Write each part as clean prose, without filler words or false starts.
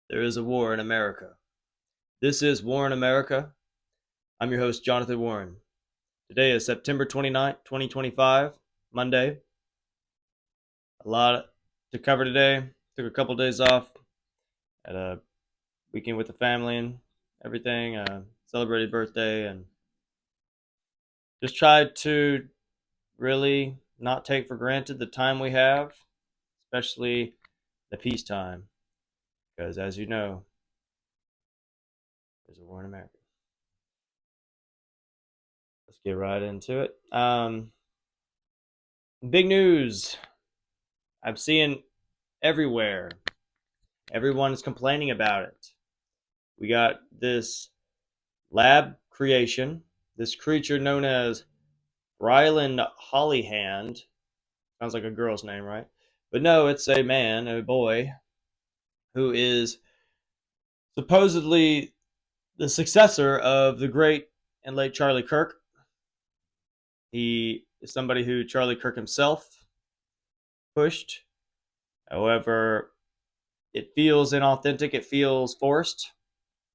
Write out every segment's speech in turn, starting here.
There is a war in America. This is War in America. I'm your host, Jonathan Warren. Today is September 29th, 2025, Monday. A lot to cover today. Took a couple days off. Had a weekend with the family and everything. Celebrated birthday and just tried to really not take for granted the time we have, especially the peacetime. Because as you know, there's a war in America. Let's get right into it. Big news. I'm seeing everywhere. Everyone is complaining about it. We got this lab creation, this creature known as Ryland Hollyhand. Sounds like a girl's name, right? But no, it's a man, a boy, who is supposedly the successor of the great and late Charlie Kirk. He is somebody who Charlie Kirk himself pushed. However, it feels inauthentic. It feels forced.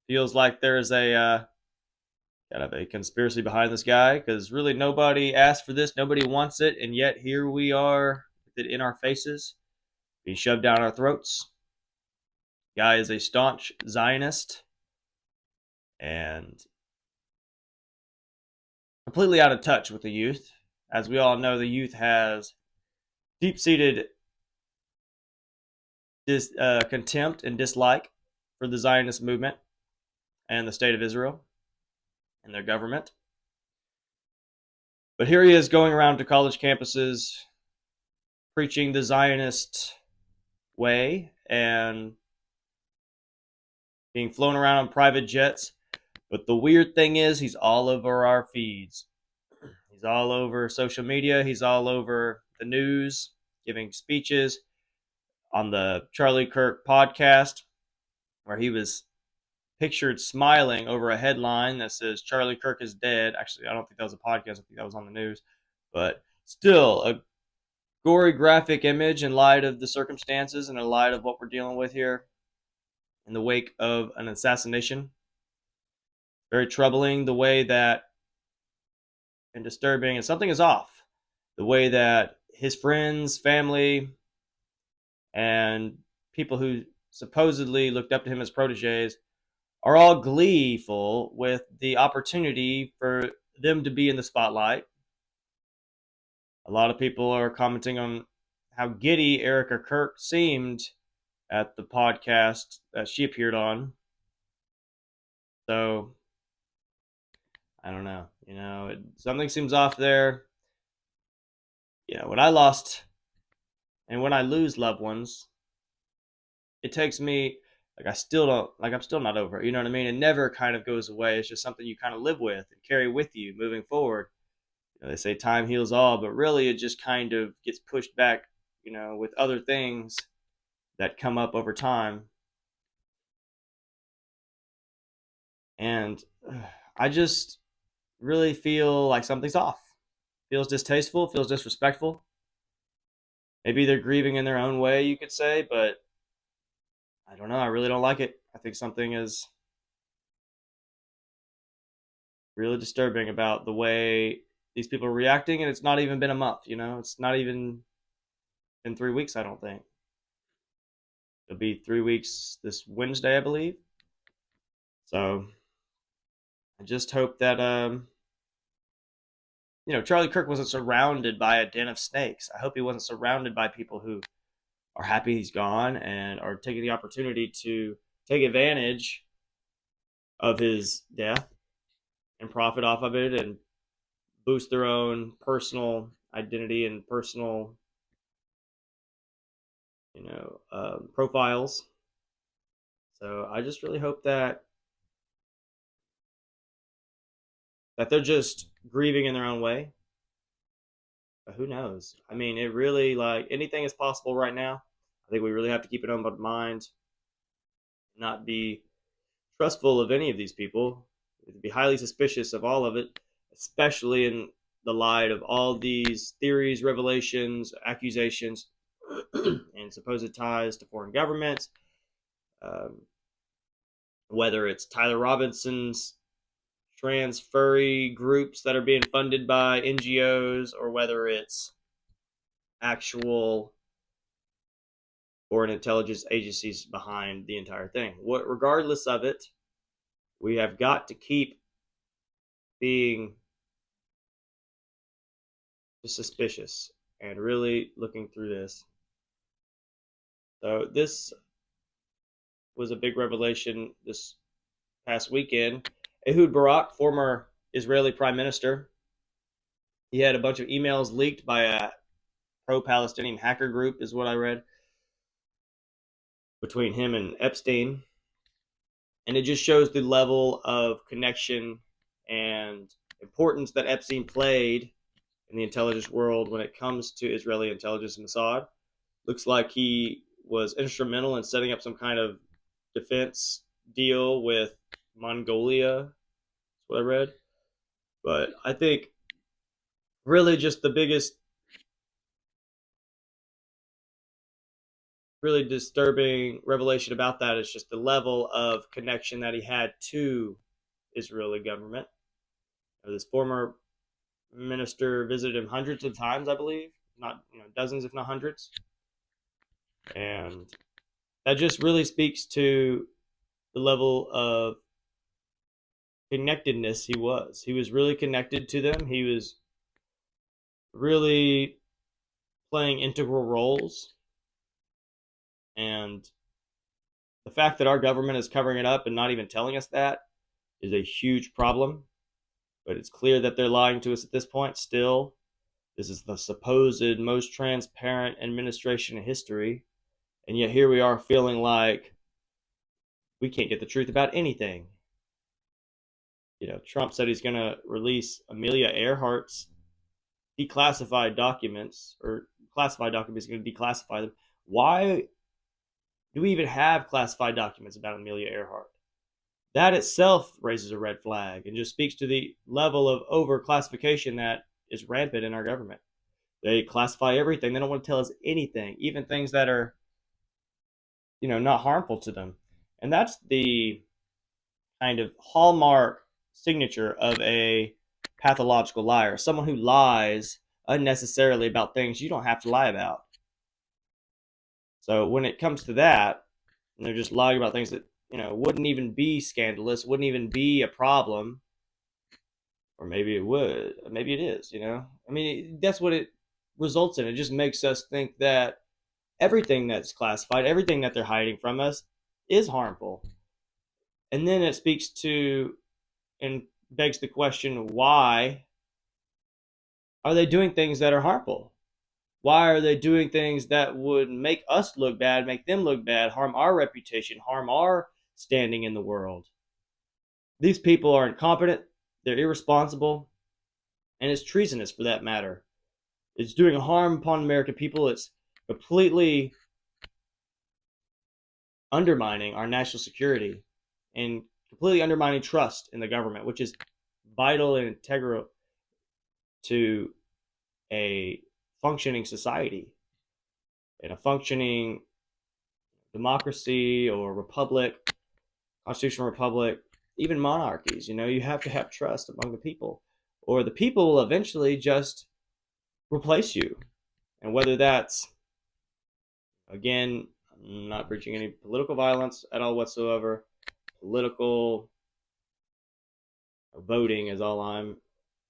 Feels like there's a kind of a conspiracy behind this guy because really nobody asked for this, nobody wants it, and yet here we are with it in our faces, being shoved down our throats. Guy is a staunch Zionist and completely out of touch with the youth. As we all know, the youth has deep-seated contempt and dislike for the Zionist movement and the state of Israel and their government. But here he is going around to college campuses preaching the Zionist way and being flown around on private jets. But the weird thing is, he's all over our feeds. He's all over social media. He's all over the news, giving speeches on the Charlie Kirk podcast, where he was pictured smiling over a headline that says Charlie Kirk is dead. Actually, I don't think that was a podcast. I think that was on the news. But still, a gory graphic image in light of the circumstances and in light of what we're dealing with here in the wake of an assassination. Very troubling the way that, and disturbing, and something is off. The way that his friends, family, and people who supposedly looked up to him as proteges are all gleeful with the opportunity for them to be in the spotlight. A lot of people are commenting on how giddy Erica Kirk seemed at the podcast that she appeared on. So, I don't know. Something seems off there. When I lost and when I lose loved ones, it takes me like I still don't like I'm still not over it. You know what I mean? It never kind of goes away. It's just something you kind of live with and carry with you moving forward. They say time heals all, but really it just kind of gets pushed back, with other things that come up over time. And I just really feel like something's off. Feels distasteful, feels disrespectful. Maybe they're grieving in their own way, you could say, but I don't know. I really don't like it. I think something is really disturbing about the way these people are reacting, and it's not even been a month. It's not even been 3 weeks. I don't think it'll be 3 weeks this Wednesday, I believe. So I just hope that Charlie Kirk wasn't surrounded by a den of snakes. I hope he wasn't surrounded by people who are happy he's gone and are taking the opportunity to take advantage of his death and profit off of it and boost their own personal identity and personal, profiles. So I just really hope that they're just grieving in their own way. But who knows? I mean, it really like anything is possible right now. I think we really have to keep an open mind, not be trustful of any of these people, be highly suspicious of all of it, especially in the light of all these theories, revelations, accusations, and supposed ties to foreign governments, whether it's Tyler Robinson's trans furry groups that are being funded by NGOs, or whether it's actual foreign intelligence agencies behind the entire thing. Regardless of it, we have got to keep being suspicious and really looking through this. So this was a big revelation this past weekend. Ehud Barak, former Israeli prime minister, he had a bunch of emails leaked by a pro-Palestinian hacker group, is what I read, between him and Epstein. And it just shows the level of connection and importance that Epstein played in the intelligence world when it comes to Israeli intelligence and Mossad. Looks like he was instrumental in setting up some kind of defense deal with Mongolia. That's what I read. But I think really just the biggest, really disturbing revelation about that is just the level of connection that he had to Israeli government. This former minister visited him hundreds of times, I believe, not dozens, if not hundreds, and that just really speaks to the level of connectedness he was. He was really connected to them. He was really playing integral roles, and the fact that our government is covering it up and not even telling us that is a huge problem. But it's clear that they're lying to us at this point still. This is the supposed most transparent administration in history. And yet here we are feeling like we can't get the truth about anything. Trump said he's going to release Amelia Earhart's declassified documents, or classified documents, he's going to declassify them. Why do we even have classified documents about Amelia Earhart? That itself raises a red flag and just speaks to the level of overclassification that is rampant in our government. They classify everything. They don't want to tell us anything, even things that are, not harmful to them. And that's the kind of hallmark signature of a pathological liar, someone who lies unnecessarily about things you don't have to lie about. So when it comes to that, and they're just lying about things that wouldn't even be scandalous, wouldn't even be a problem, or maybe it would, maybe it is. I mean, that's what it results in. It just makes us think that everything that's classified, everything that they're hiding from us, is harmful. And then it speaks to and begs the question, why are they doing things that are harmful? Why are they doing things that would make us look bad, make them look bad, harm our reputation, harm our standing in the world? These people are incompetent, they're irresponsible, and it's treasonous for that matter. It's doing harm upon American people. It's completely undermining our national security and completely undermining trust in the government, which is vital and integral to a functioning society and a functioning democracy or republic, constitutional republic, even monarchies. You have to have trust among the people, or the people will eventually just replace you. And whether that's, again, I'm not preaching any political violence at all whatsoever. Political voting is all I'm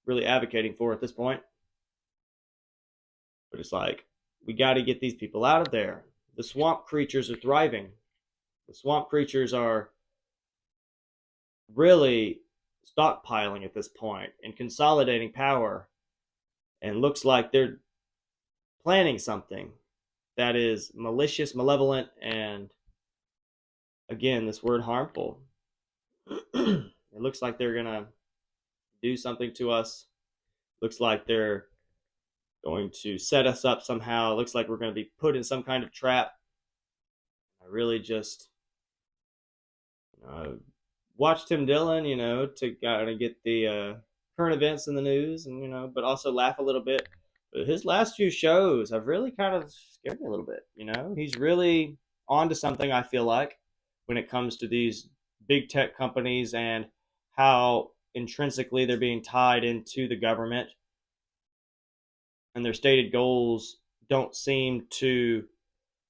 really advocating for at this point. But it's like, we got to get these people out of there. The swamp creatures are thriving. The swamp creatures are really stockpiling at this point and consolidating power. And looks like they're planning something that is malicious, malevolent, and, again, this word harmful. It looks like they're going to do something to us. Looks like they're going to set us up somehow. It looks like we're going to be put in some kind of trap. I really just watch Tim Dillon, to kind of get the current events in the news, and but also laugh a little bit. But his last few shows have really kind of scared me a little bit. He's really on to something, I feel like, when it comes to these big tech companies and how intrinsically they're being tied into the government, and their stated goals don't seem to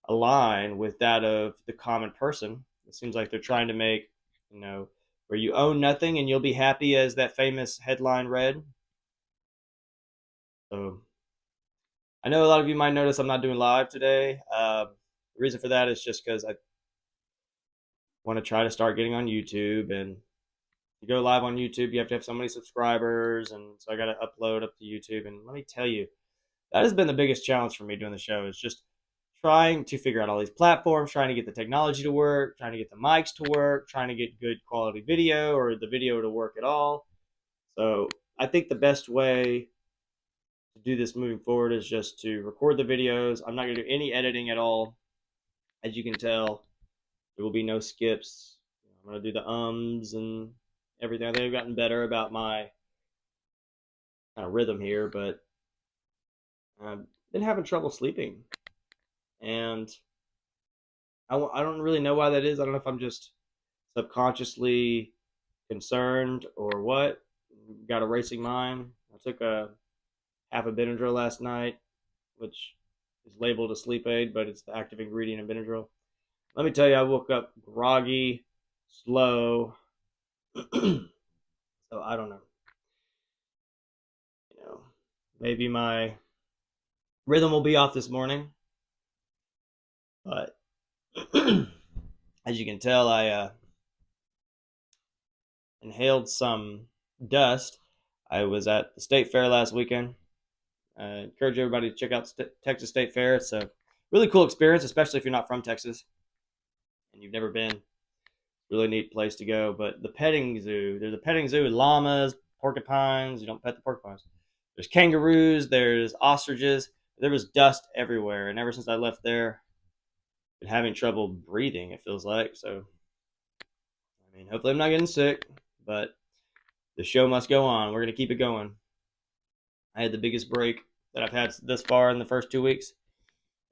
align with that of the common person. It seems like they're trying to make, where you own nothing and you'll be happy, as that famous headline read. So I know a lot of you might notice I'm not doing live today. The reason for that is just because I want to try to start getting on YouTube, and to go live on YouTube, you have to have so many subscribers, and so I got to upload up to YouTube. And let me tell you, that has been the biggest challenge for me doing the show, is just trying to figure out all these platforms, trying to get the technology to work, trying to get the mics to work, trying to get good quality video, or the video to work at all. So I think the best way to do this moving forward is just to record the videos. I'm not going to do any editing at all. As you can tell, there will be no skips. I'm going to do the ums and everything. I think I've gotten better about my kind of rhythm here, but I've been having trouble sleeping. And I don't really know why that is. I don't know if I'm just subconsciously concerned or what. Got a racing mind. I took a half a Benadryl last night, which is labeled a sleep aid, but it's the active ingredient in Benadryl. Let me tell you, I woke up groggy, slow. So I don't know. You know, maybe my rhythm will be off this morning, but as you can tell, I inhaled some dust. I was at the state fair last weekend. I encourage everybody to check out Texas State Fair. It's a really cool experience, especially if you're not from Texas and you've never been. Really neat place to go. But the petting zoo, there's a petting zoo with llamas, porcupines. You don't pet the porcupines. There's kangaroos. There's ostriches. There was dust everywhere, and ever since I left there, I've been having trouble breathing. It feels like so. I mean, hopefully I'm not getting sick, but the show must go on. We're gonna keep it going. I had the biggest break that I've had this far in the first 2 weeks.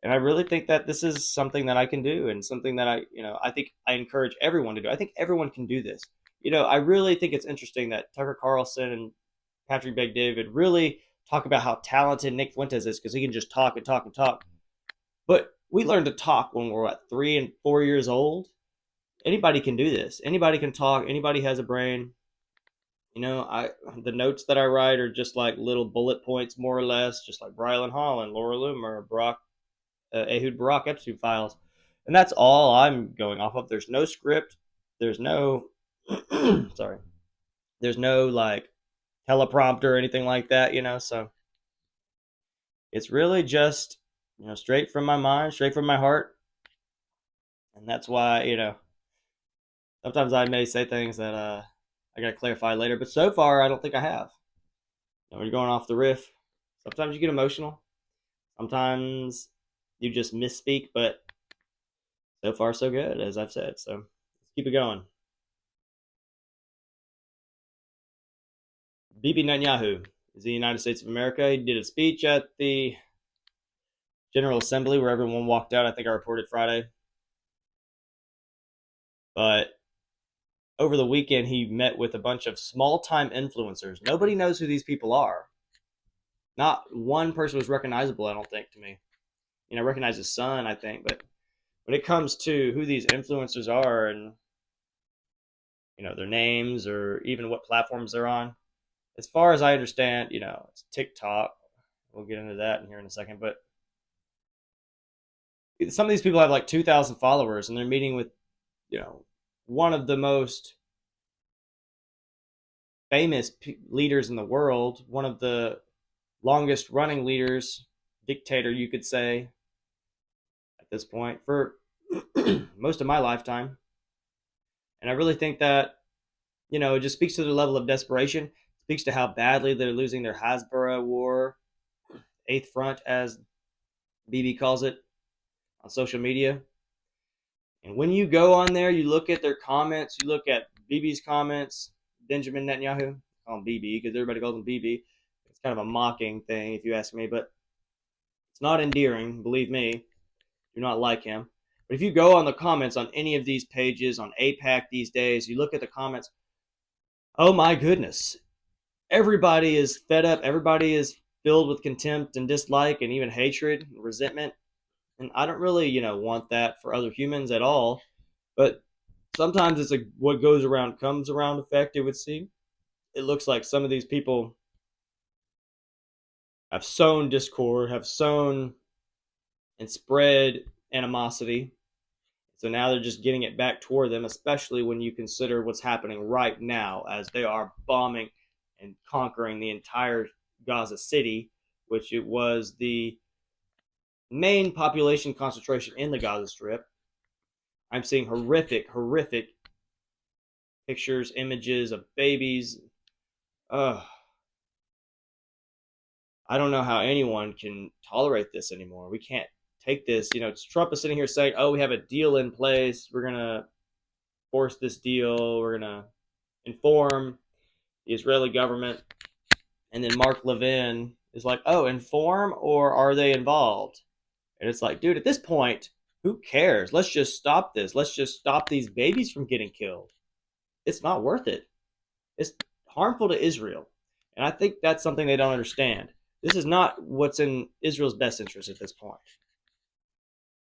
And I really think that this is something that I can do, and something that I think I encourage everyone to do. I think everyone can do this. I really think it's interesting that Tucker Carlson and Patrick Bet-David really talk about how talented Nick Fuentes is, because he can just talk and talk and talk. But we learned to talk when we're 3 and 4 years old. Anybody can do this. Anybody can talk. Anybody has a brain. The notes that I write are just like little bullet points, more or less, just like Brylan Holland, Laura Loomer, Ehud Barak Epstein files, and that's all I'm going off of. There's no script. There's no sorry. There's no like teleprompter or anything like that. So it's really just straight from my mind, straight from my heart, and that's why sometimes I may say things that I gotta clarify later. But so far, I don't think I have. When you're going off the riff, sometimes you get emotional. Sometimes you just misspeak, but so far so good, as I've said. So let's keep it going. Bibi Netanyahu is the United States of America. He did a speech at the General Assembly where everyone walked out. I think I reported Friday. But over the weekend, he met with a bunch of small-time influencers. Nobody knows who these people are. Not one person was recognizable, I don't think, to me. I recognize his son, I think, but when it comes to who these influencers are and their names or even what platforms they're on, as far as I understand, it's TikTok. We'll get into that in here in a second, but some of these people have like 2,000 followers, and they're meeting with, one of the most famous leaders in the world, one of the longest running leaders, dictator, you could say, at this point, for most of my lifetime. And I really think that, it just speaks to their level of desperation. It speaks to how badly they're losing their Hasbara war, Eighth Front, as Bibi calls it, on social media. And when you go on there, you look at their comments, you look at Bibi's comments, Benjamin Netanyahu, I call him Bibi because everybody calls him Bibi. It's kind of a mocking thing, if you ask me, but it's not endearing, believe me. Do not like him. But if you go on the comments on any of these pages on APAC these days, you look at the comments, oh my goodness, everybody is fed up. Everybody is filled with contempt and dislike and even hatred and resentment. And I don't really, want that for other humans at all. But sometimes it's a what goes around comes around effect, it would seem. It looks like some of these people have sown discord, have sown and spread animosity. So now they're just getting it back toward them, especially when you consider what's happening right now as they are bombing and conquering the entire Gaza City, which it was the main population concentration in the Gaza Strip. I'm seeing horrific, horrific pictures, images of babies. Ugh. I don't know how anyone can tolerate this anymore. We can't take this. Trump is sitting here saying, oh, we have a deal in place. We're going to force this deal. We're going to inform the Israeli government. And then Mark Levin is like, oh, inform or are they involved? And it's like, dude, at this point, who cares? Let's just stop this. Let's just stop these babies from getting killed. It's not worth it. It's harmful to Israel. And I think that's something they don't understand. This is not what's in Israel's best interest at this point.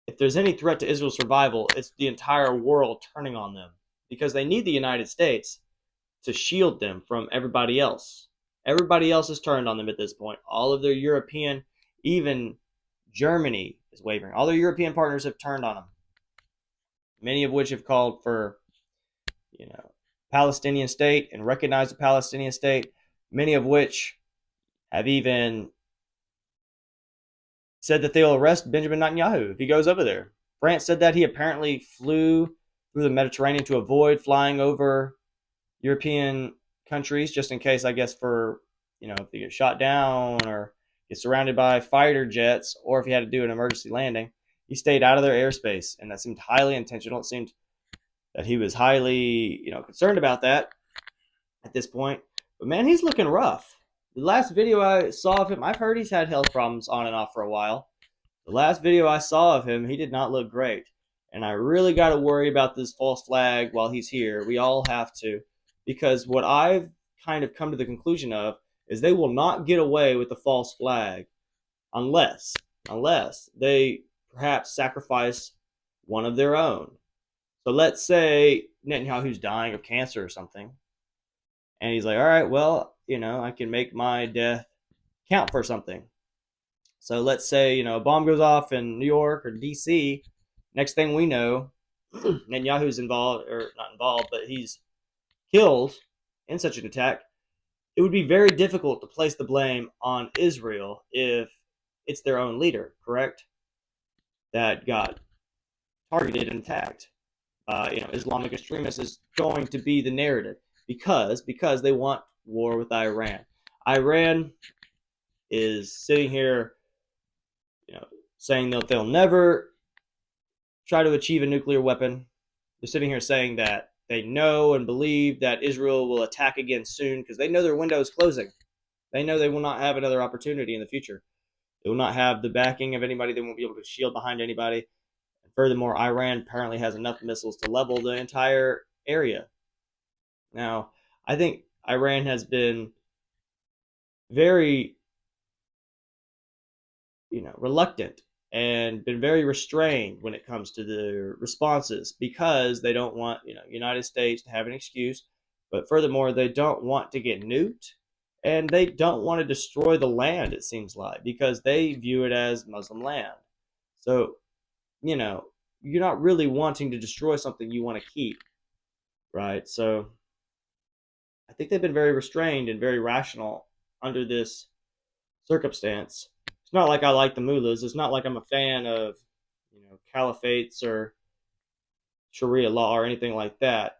If there's any threat to Israel's survival, it's the entire world turning on them because they need the United States to shield them from everybody else. Everybody else has turned on them at this point. All of their European, even Germany is wavering. All their European partners have turned on them. Many of which have called for, Palestinian state and recognized a Palestinian state. Many of which have even said that they'll arrest Benjamin Netanyahu if he goes over there. France said that he apparently flew through the Mediterranean to avoid flying over European countries, just in case, I guess, for, if he gets shot down or gets surrounded by fighter jets, or if he had to do an emergency landing. He stayed out of their airspace, and that seemed highly intentional. It seemed that he was highly, concerned about that at this point. But man, he's looking rough. The last video I saw of him, I've heard he's had health problems on and off for a while. The last video I saw of him, he did not look great. And I really got to worry about this false flag while he's here. We all have to. Because what I've kind of come to the conclusion of is they will not get away with the false flag unless they perhaps sacrifice one of their own. So let's say Netanyahu's dying of cancer or something. And he's like, all right, well, I can make my death count for something. So let's say, a bomb goes off in New York or DC. Next thing we know, Netanyahu's involved, or not involved, but he's killed in such an attack. It would be very difficult to place the blame on Israel if it's their own leader, correct? That got targeted and attacked. Islamic extremists is going to be the narrative because they want war with Iran. Iran is sitting here, saying that they'll never try to achieve a nuclear weapon. They're sitting here saying that they know and believe that Israel will attack again soon because they know their window is closing. They know they will not have another opportunity in the future. They will not have the backing of anybody. They won't be able to shield behind anybody. And furthermore, Iran apparently has enough missiles to level the entire area. Now, I think Iran has been very, reluctant and been very restrained when it comes to their responses because they don't want, United States to have an excuse. But furthermore, they don't want to get nuked and they don't want to destroy the land, it seems like, because they view it as Muslim land. So, you're not really wanting to destroy something you want to keep, right? So I think they've been very restrained and very rational under this circumstance. It's not like I like the mullahs. It's not like I'm a fan of, caliphates or Sharia law or anything like that.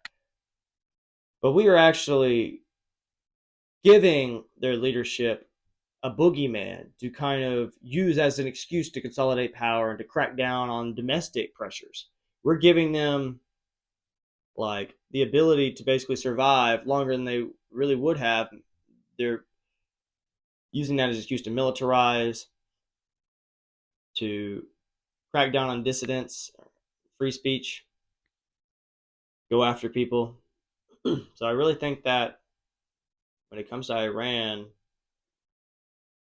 But we are actually giving their leadership a boogeyman to kind of use as an excuse to consolidate power and to crack down on domestic pressures. We're giving them like the ability to basically survive longer than they really would have. They're using that as an excuse to militarize, to crack down on dissidents, free speech, go after people. So I really think that when it comes to Iran,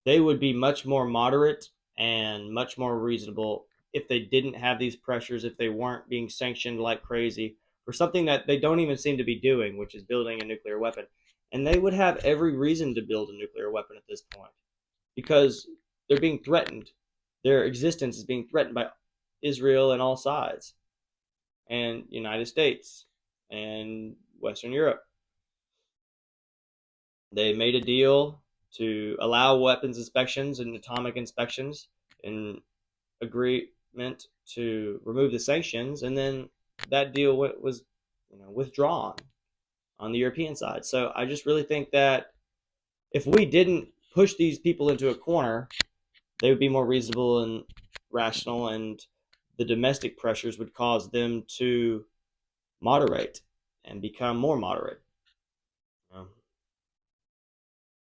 they would be much more moderate and much more reasonable if they didn't have these pressures, if they weren't being sanctioned like crazy for something that they don't even seem to be doing, which is building a nuclear weapon. And they would have every reason to build a nuclear weapon at this point because they're being threatened. Their existence is being threatened by Israel and all sides, and United States and Western Europe. They made a deal to allow weapons inspections and atomic inspections in agreement to remove the sanctions, and then that deal was withdrawn on the European side. So I just really think that if we didn't push these people into a corner, they would be more reasonable and rational, and the domestic pressures would cause them to moderate and become more moderate. Um,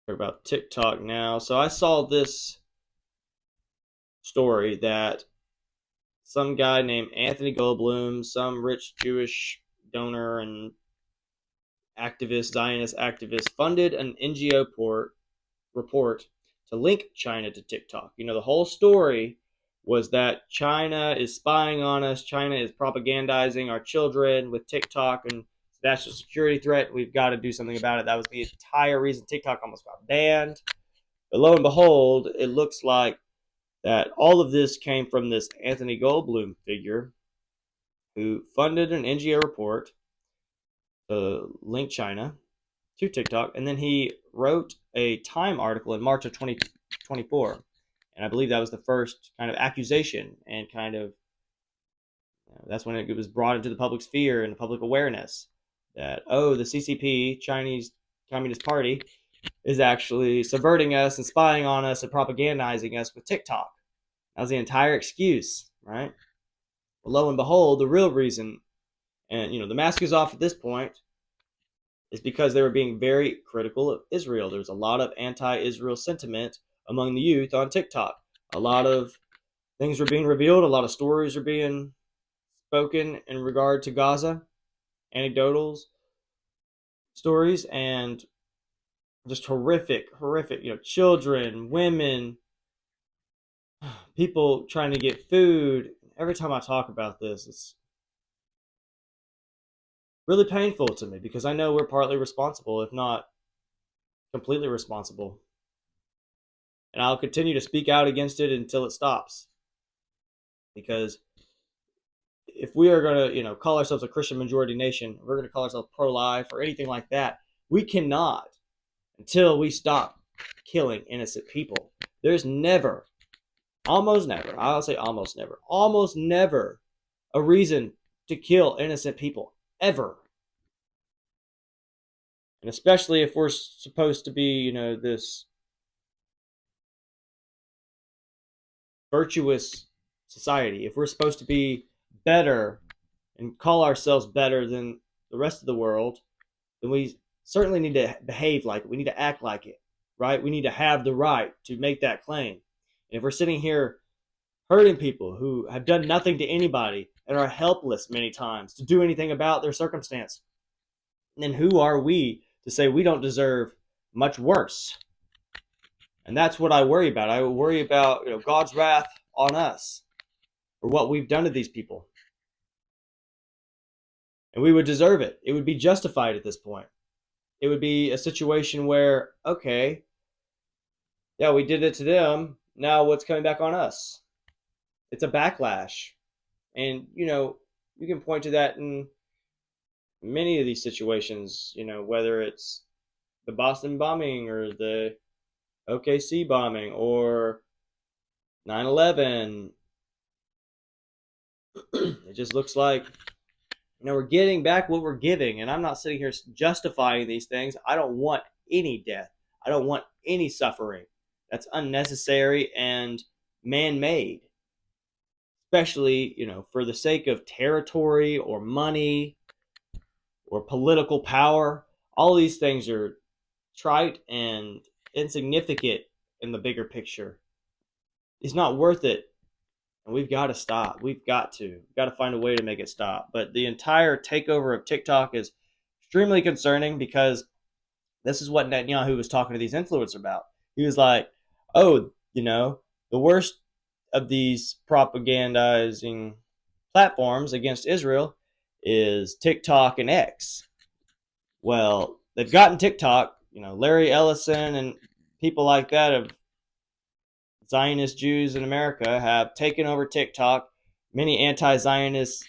talk about TikTok now. So I saw this story that some guy named Anthony Goldblum, some rich Jewish donor and activist, Zionist activist, funded an NGO report to link China to TikTok. The whole story was that China is spying on us. China is propagandizing our children with TikTok and national security threat. We've got to do something about it. That was the entire reason TikTok almost got banned. But lo and behold, it looks like that all of this came from this Anthony Goldblum figure who funded an NGO report to link China to TikTok, and then he wrote a Time article in March of 2024, and I believe that was the first kind of accusation, and kind of that's when it was brought into the public sphere and the public awareness that the CCP, Chinese Communist Party, is actually subverting us and spying on us and propagandizing us with TikTok. That was the entire excuse, right? Well, lo and behold, the real reason, and the mask is off at this point, is because they were being very critical of Israel. There's a lot of anti-Israel sentiment among the youth on TikTok. A lot of things were being revealed. A lot of stories are being spoken in regard to Gaza, anecdotal stories, and just horrific, children, women, people trying to get food. Every time I talk about this, it's really painful to me because I know we're partly responsible, if not completely responsible. And I'll continue to speak out against it until it stops. Because if we are going to, call ourselves a Christian majority nation, we're going to call ourselves pro-life or anything like that, we cannot until we stop killing innocent people. There's never, almost never, I'll say almost never a reason to kill innocent people, ever. And especially if we're supposed to be, this virtuous society, if we're supposed to be better and call ourselves better than the rest of the world, then we certainly need to behave like it. We need to act like it, right? We need to have the right to make that claim. And if we're sitting here hurting people who have done nothing to anybody and are helpless many times to do anything about their circumstance, then who are we to say we don't deserve much worse? And that's what I worry about. I worry about God's wrath on us for what we've done to these people. And we would deserve it. It would be justified at this point. It would be a situation where, okay, yeah, we did it to them. Now what's coming back on us? It's a backlash. And, you can point to that in many of these situations, whether it's the Boston bombing or the OKC bombing or 9/11. It just looks like we're getting back what we're giving, and I'm not sitting here justifying these things. I don't want any death. I don't want any suffering. That's unnecessary and man-made, especially for the sake of territory or money or political power. All these things are trite and insignificant in the bigger picture. It's not worth it And we've got to stop. We've got to find a way to make it stop. But the entire takeover of TikTok is extremely concerning because this is what Netanyahu was talking to these influencers about. He was like, "Oh, the worst of these propagandizing platforms against Israel is TikTok and X." Well, they've gotten TikTok. Larry Ellison and people like that of Zionist Jews in America have taken over TikTok. Many anti-Zionist,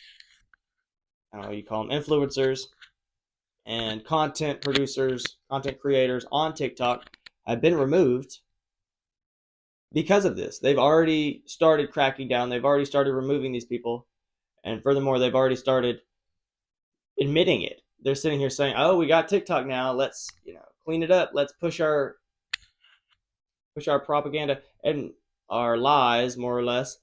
I don't know what you call them, influencers and content producers, content creators on TikTok have been removed because of this. They've already started cracking down. They've already started removing these people. And furthermore, they've already started admitting it. They're sitting here saying, "Oh, we got TikTok now. Let's, clean it up. Let's push our propaganda and our lies, more or less."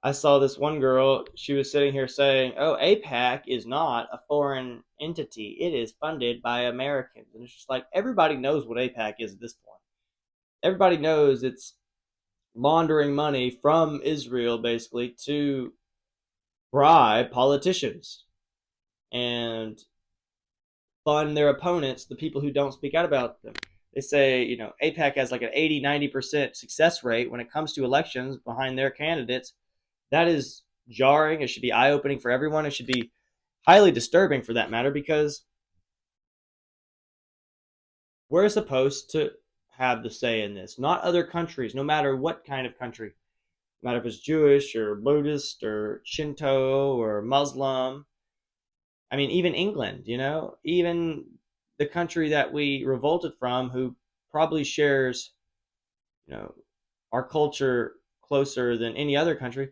I saw this one girl, she was sitting here saying, "Oh, APAC is not a foreign entity. It is funded by Americans." And it's just like everybody knows what APAC is at this point. Everybody knows it's laundering money from Israel basically to bribe politicians and fund their opponents, the people who don't speak out about them. They say, APAC has like an 80-90% success rate when it comes to elections behind their candidates. That is jarring. It should be eye opening for everyone. It should be highly disturbing for that matter because we're supposed to have the say in this, not other countries, no matter what kind of country, no matter if it's Jewish or Buddhist or Shinto or Muslim. I mean, even England, even the country that we revolted from, who probably shares, you know, our culture closer than any other country.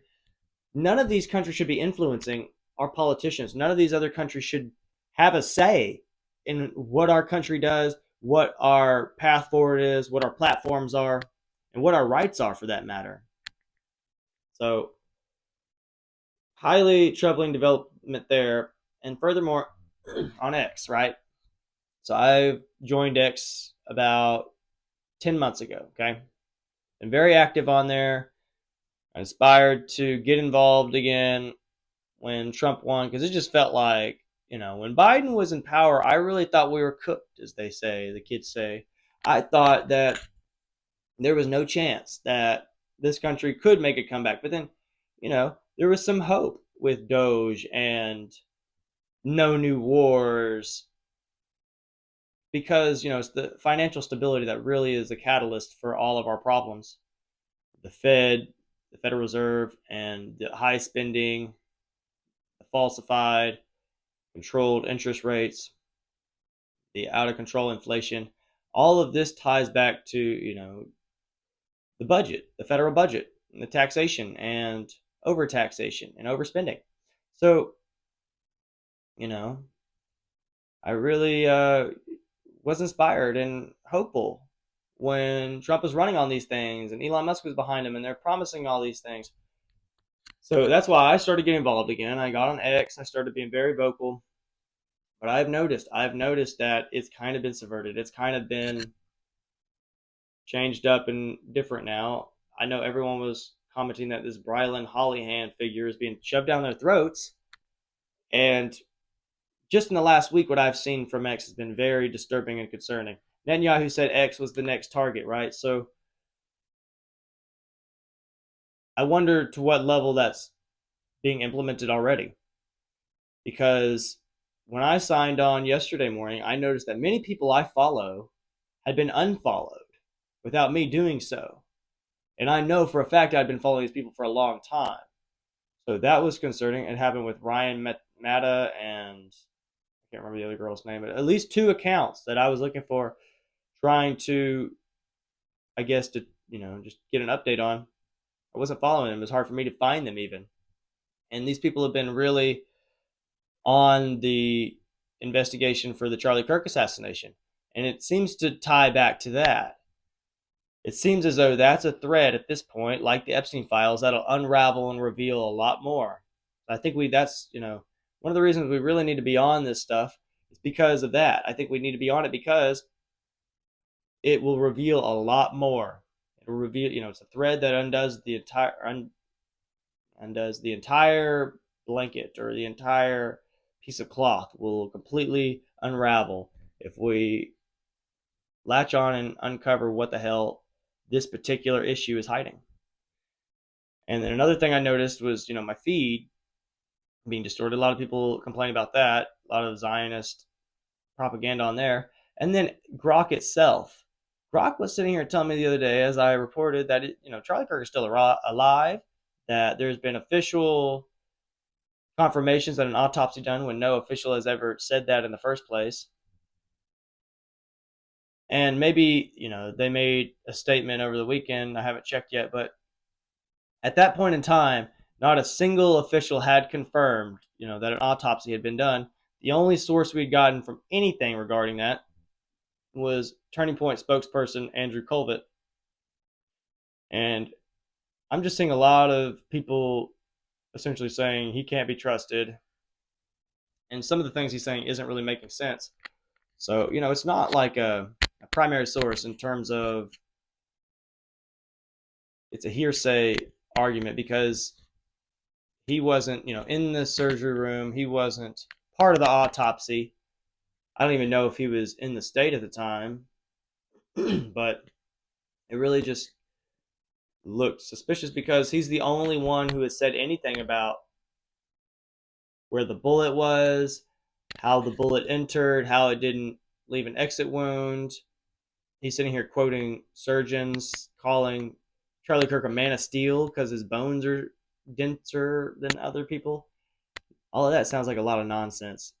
None of these countries should be influencing our politicians. None of these other countries should have a say in what our country does, what our path forward is, what our platforms are, and what our rights are for that matter. So, highly troubling development there. And furthermore, on X, right? So, I joined X about 10 months ago, okay? Been very active on there. I aspired to get involved again when Trump won because it just felt like, when Biden was in power, I really thought we were cooked, as they say, the kids say. I thought that there was no chance that this country could make a comeback. But then, there was some hope with Doge and no new wars because, it's the financial stability that really is the catalyst for all of our problems. The Fed, the Federal Reserve, and the high spending, the falsified, controlled interest rates, the out of control inflation. All of this ties back to, the budget, the federal budget, and the taxation and overtaxation and overspending. So, you know, I really was inspired and hopeful when Trump was running on these things and Elon Musk was behind him and they're promising all these things. So that's why I started getting involved again. I got on X. I started being very vocal. But I've noticed that it's kind of been subverted. It's kind of been changed up and different now. I know everyone was commenting that this Brylan Hollyhan figure is being shoved down their throats. And just in the last week, what I've seen from X has been very disturbing and concerning. Netanyahu said X was the next target, right? So I wonder to what level that's being implemented already. Because when I signed on yesterday morning, I noticed that many people I follow had been unfollowed without me doing so. And I know for a fact I'd been following these people for a long time. So that was concerning. It happened with Ryan Matta and I can't remember the other girl's name, but at least two accounts that I was looking for, trying to, I guess, to, just get an update on. I wasn't following them. It was hard for me to find them even. And these people have been really on the investigation for the Charlie Kirk assassination. And it seems to tie back to that. It seems as though that's a thread at this point, like the Epstein files, that'll unravel and reveal a lot more. I think that's, one of the reasons we really need to be on this stuff is because of that. I think we need to be on it because it will reveal a lot more. It'll reveal, it's a thread that undoes the entire, and does the entire blanket or the entire piece of cloth will completely unravel if we latch on and uncover what the hell this particular issue is hiding. And then another thing I noticed was, my feed being distorted. A lot of people complain about that. A lot of Zionist propaganda on there. And then Grok itself. Grok was sitting here telling me the other day, as I reported, that Charlie Kirk is still alive, that there's been official confirmations that an autopsy done when no official has ever said that in the first place. And maybe, they made a statement over the weekend. I haven't checked yet, but at that point in time, not a single official had confirmed, that an autopsy had been done. The only source we'd gotten from anything regarding that was Turning Point spokesperson Andrew Colvett. And I'm just seeing a lot of people essentially saying he can't be trusted. And some of the things he's saying isn't really making sense. So, it's not like a primary source in terms of it's a hearsay argument because he wasn't, in the surgery room. He wasn't part of the autopsy. I don't even know if he was in the state at the time, but it really just looked suspicious because he's the only one who has said anything about where the bullet was, how the bullet entered, how it didn't leave an exit wound. He's sitting here quoting surgeons, calling Charlie Kirk a man of steel because his bones are denser than other people. All of that sounds like a lot of nonsense.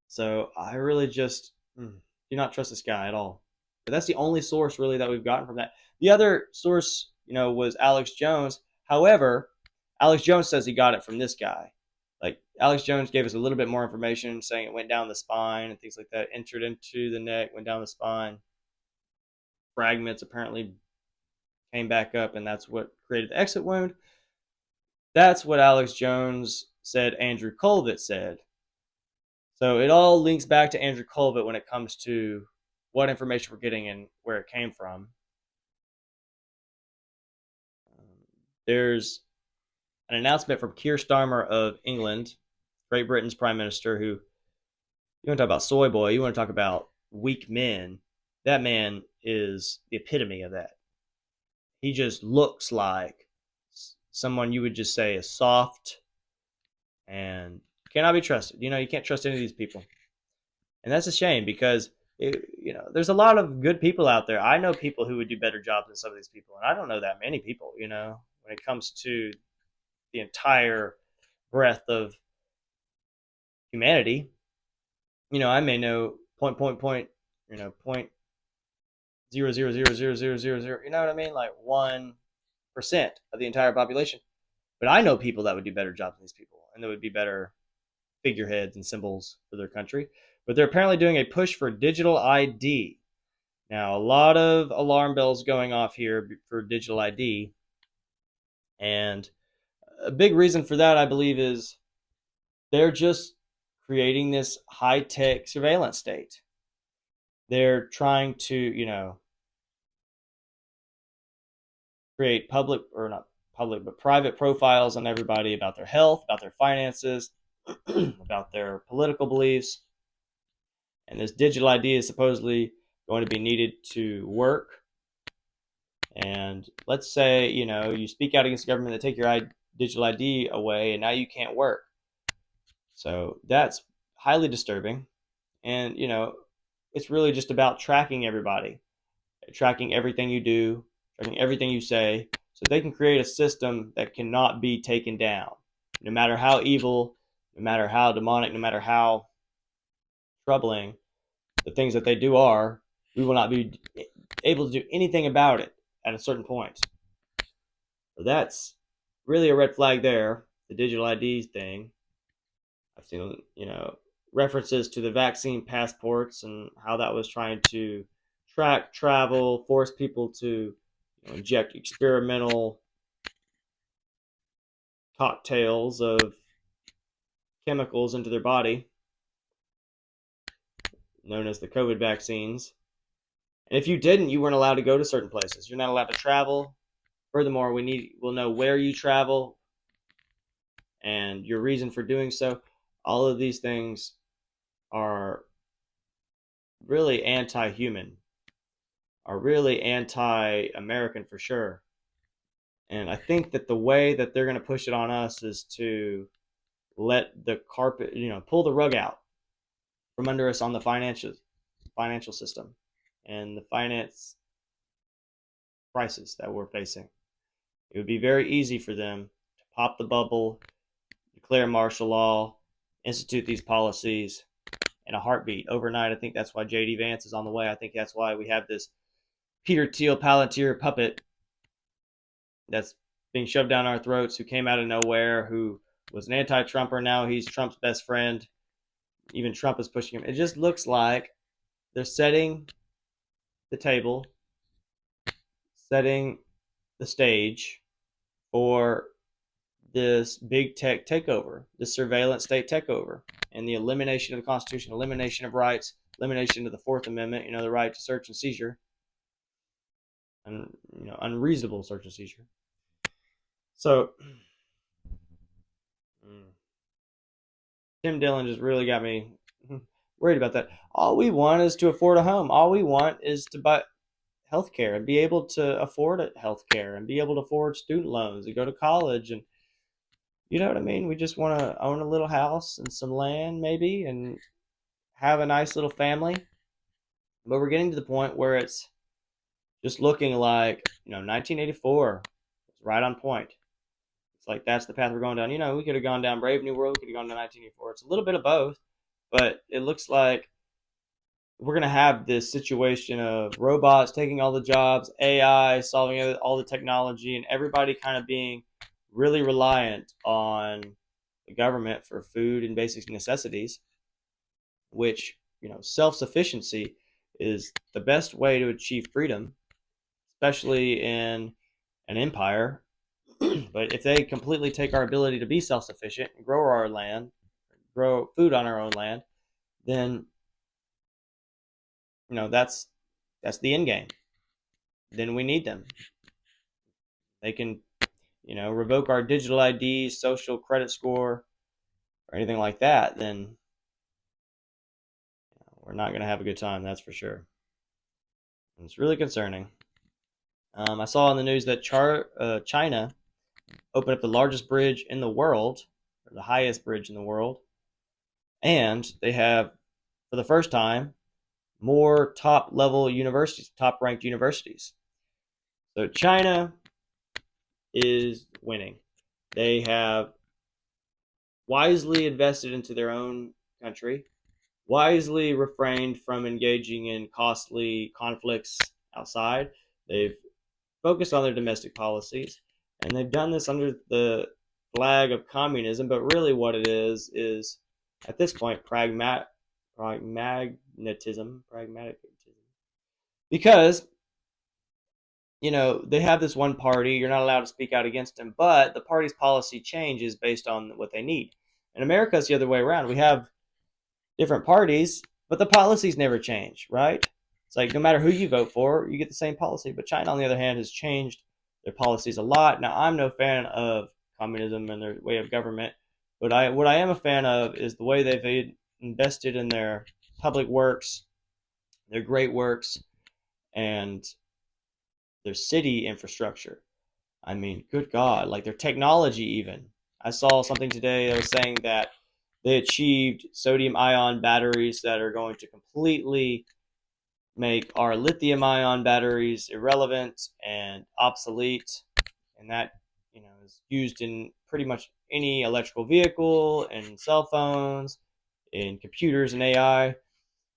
So I really just do not trust this guy at all. But that's the only source really that we've gotten from that. The other source, was Alex Jones. However, Alex Jones says he got it from this guy. Like Alex Jones gave us a little bit more information, saying it went down the spine and things like that, entered into the neck, went down the spine. Fragments apparently came back up, and that's what created the exit wound. That's what Alex Jones said Andrew Colvett said. So it all links back to Andrew Colvett when it comes to what information we're getting and where it came from. There's an announcement from Keir Starmer of England, Great Britain's Prime Minister, who, you want to talk about soy boy, you want to talk about weak men, that man is the epitome of that. He just looks like someone you would just say is soft and cannot be trusted. You can't trust any of these people. And that's a shame because, there's a lot of good people out there. I know people who would do better jobs than some of these people. And I don't know that many people, when it comes to the entire breadth of humanity. I may know point, point, point 0.0000000. You know what I mean? Like 1% of the entire population. But I know people that would do better jobs than these people, and that would be better figureheads and symbols for their country. But they're apparently doing a push for digital ID. Now, a lot of alarm bells going off here for digital ID. And a big reason for that, I believe, is they're just creating this high-tech surveillance state. They're trying to, create public, or not public, but private profiles on everybody about their health, about their finances, about their political beliefs. And this digital ID is supposedly going to be needed to work. And let's say, you speak out against the government, they take your digital ID away, and now you can't work. So that's highly disturbing. And, it's really just about tracking everybody, tracking everything you do, tracking everything you say, so they can create a system that cannot be taken down. No matter how evil, no matter how demonic, no matter how troubling the things that they do are, we will not be able to do anything about it at a certain point. So that's really a red flag there, the digital ID thing. I've seen, references to the vaccine passports and how that was trying to track travel, force people to inject experimental cocktails of chemicals into their body, known as the COVID vaccines. And if you didn't, you weren't allowed to go to certain places. You're not allowed to travel. Furthermore, we'll know where you travel, and your reason for doing so. All of these things are really anti-human, are really anti-American for sure. And I think that the way that they're going to push it on us is to let the carpet, pull the rug out from under us on the financial system and the finance crisis that we're facing. It would be very easy for them to pop the bubble, declare martial law, institute these policies in a heartbeat overnight. I think that's why J.D. Vance is on the way. I think that's why we have this Peter Thiel Palantir puppet that's being shoved down our throats, who came out of nowhere, who was an anti-Trumper. Now he's Trump's best friend. Even Trump is pushing him. It just looks like they're setting the table, setting the stage for this big tech takeover, this surveillance state takeover, and the elimination of the Constitution, elimination of rights, elimination of the Fourth Amendment, the right to search and seizure, and unreasonable search and seizure. So Tim Dillon just really got me worried about that. All we want is to afford a home. All we want is to buy healthcare and be able to afford healthcare and be able to afford student loans and go to college, and you know what I mean? We just want to own a little house and some land maybe and have a nice little family. But we're getting to the point where it's just looking like, 1984 was right on point. It's like that's the path we're going down. We could have gone down Brave New World, we could have gone to 1984. It's a little bit of both, but it looks like we're going to have this situation of robots taking all the jobs, AI solving all the technology, and everybody kind of being really reliant on the government for food and basic necessities, which, self-sufficiency is the best way to achieve freedom, especially in an empire. But if they completely take our ability to be self-sufficient and grow our land, grow food on our own land, then that's the end game. Then we need them. They can, revoke our digital IDs, social credit score, or anything like that. Then we're not going to have a good time. That's for sure. And it's really concerning. I saw in the news that China opened up the largest bridge in the world, or the highest bridge in the world, and they have, for the first time, more top-level universities, top-ranked universities. So China is winning. They have wisely invested into their own country, wisely refrained from engaging in costly conflicts outside. They've focused on their domestic policies, and they've done this under the flag of communism. But really, what it is at this point pragmatism, because they have this one party. You're not allowed to speak out against them, but the party's policy changes based on what they need. In America, it's the other way around. We have different parties, but the policies never change, right? It's like no matter who you vote for, you get the same policy. But China, on the other hand, has changed their policies a lot. Now, I'm no fan of communism and their way of government, but what I am a fan of is the way they've invested in their public works, their great works, and their city infrastructure. I mean, good God, like their technology even. I saw something today that was saying that they achieved sodium ion batteries that are going to completely make our lithium ion batteries irrelevant and obsolete. And that, is used in pretty much any electrical vehicle and cell phones, in computers and AI.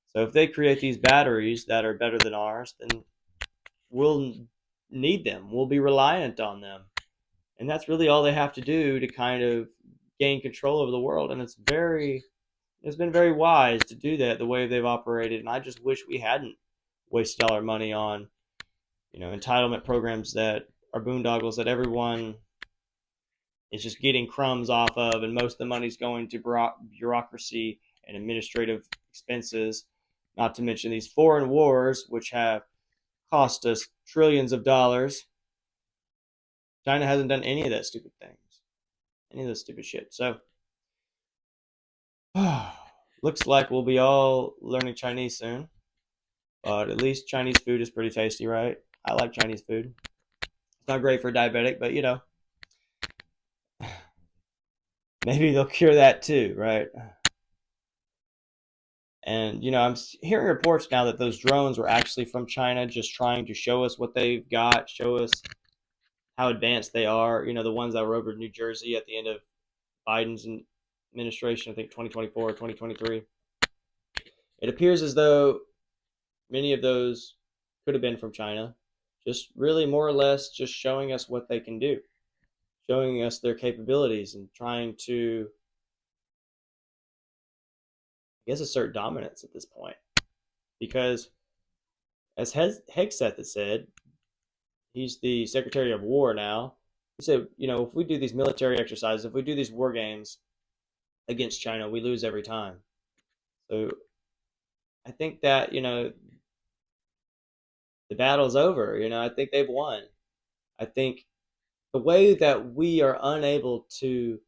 So if they create these batteries that are better than ours, then we'll need them. We'll be reliant on them. And that's really all they have to do to kind of gain control over the world. And it's been very wise to do that the way they've operated. And I just wish we hadn't wasted all our money on, entitlement programs that are boondoggles that everyone is just getting crumbs off of, and most of the money's going to bureaucracy and administrative expenses, not to mention these foreign wars, which have cost us trillions of dollars. China hasn't done any of that stupid things. any of this stupid shit. So, looks like we'll be all learning Chinese soon. But at least Chinese food is pretty tasty, right? I like Chinese food. It's not great for a diabetic, but maybe they'll cure that too, right? And I'm hearing reports now that those drones were actually from China, just trying to show us what they've got, show us how advanced they are. The ones that were over New Jersey at the end of Biden's administration, I think 2024 or 2023. It appears as though many of those could have been from China, just really more or less just showing us what they can do, showing us their capabilities, and trying to, I guess, assert dominance at this point. Because, as Hegseth has said, he's the Secretary of War now. He said, if we do these military exercises, if we do these war games against China, we lose every time. So I think that, the battle's over. I think they've won. I think the way that we are unable to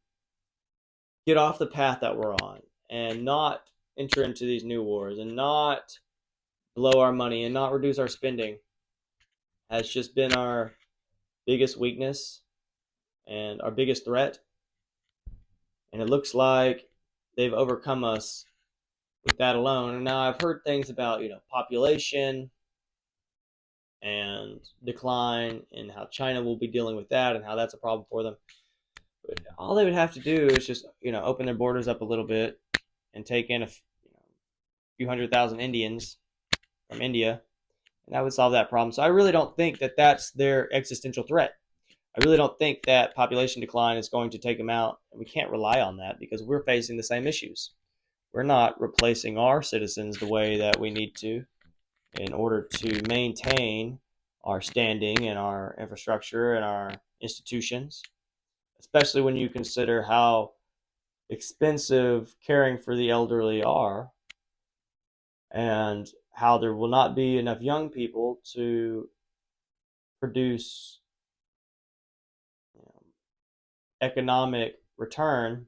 get off the path that we're on and not enter into these new wars and not blow our money and not reduce our spending has just been our biggest weakness and our biggest threat. And it looks like they've overcome us with that alone. And now I've heard things about, population and decline and how China will be dealing with that and how that's a problem for them. But all they would have to do is just, open their borders up a little bit and take in a few 100,000 Indians from India, and that would solve that problem. So I really don't think that that's their existential threat. I really don't think that population decline is going to take them out, and we can't rely on that because we're facing the same issues. We're not replacing our citizens the way that we need to in order to maintain our standing and our infrastructure and our institutions, especially when you consider how expensive caring for the elderly are and how there will not be enough young people to produce economic return